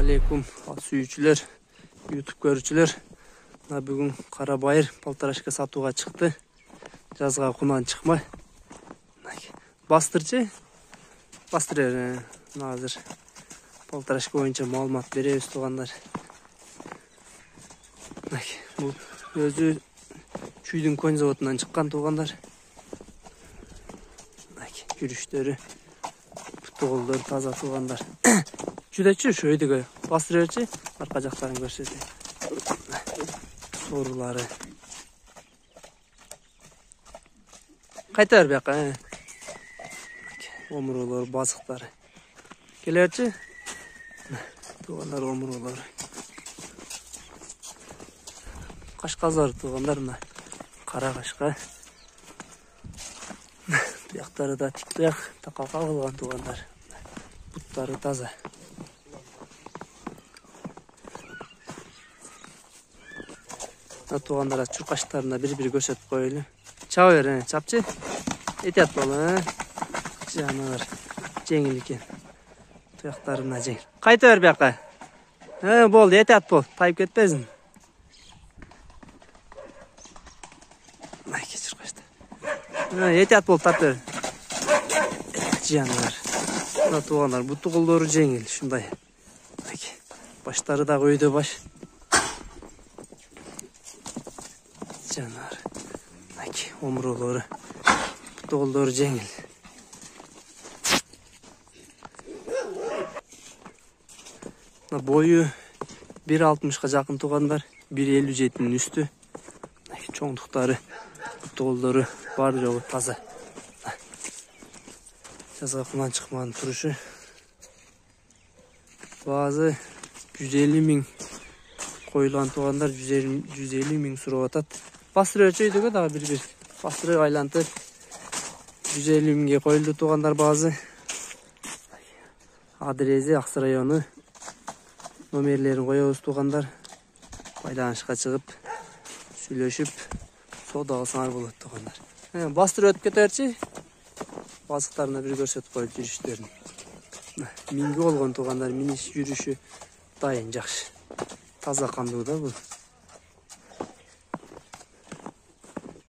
Assalamualaikum sүйүүчүлөр, YouTube көрүүчүлөр. Бүгүн кара байыр палтарашка сатууга чыкты. Жазга кунан чыкмай. Бастырчы. Бастырыр. Азыр палтарашка боюнча маалымат беребиз туугандар. Бул өзү чүйдүн көн заводунан чыккан туугандар. Жүрүштөрү, путуголдор таза туугандар. Жүдәчү şu өйдөгө бастырырчы, арка жактарын көрсөтөйүн. Сорулары. Кайтар бияка. Омуролор, базыктары. Келерчи? Туугандар омуролор. Кашказар туугандар мына. Кара кашка. Туяктары да тик туяк, такалга кылган туугандар. Буттары таза. Туугандар чуркаштарына бири-бири көрсөтүп коелу. Чаба бер, чапчы. Этият бол, жанагар жеңил экен. Туяктарына жеңил. Кайта бер бияка. Болду, этият бол, тайып кетпесин. Этият бол, тап бер. Жанагар. Мына туугандар, буту колдору жеңил, ушундай. Баштары да өйдө баш. Жанар. Омуролору, бутуголдору жеңил. Бою 1.60-ка жакын туугандар, 1.57-нин үстү. Чоңдуктары, бутуголдору бар жогу таза. Жазга кунан чыкмаган турушу. Баазы 150 миң коюлган туугандар, 150 миң сурап атат. Бастырып өчөйдөгө дагы бир-бир бастырып айлантып 150 миңге коюлду туугандар баазы. Адрези Аксы району. Номерлерин коебуз туугандар. Байланышка чыгып, сүйлөшүп, соода кылсаңар болот туугандар. Бастырып өтүп кетерчи. Базыктарына бир көрсөтүп коюп жүрүштөрүн. Минги болгон туугандар, миниш жүрүшү дайын жакшы. Таза кандуу да бул.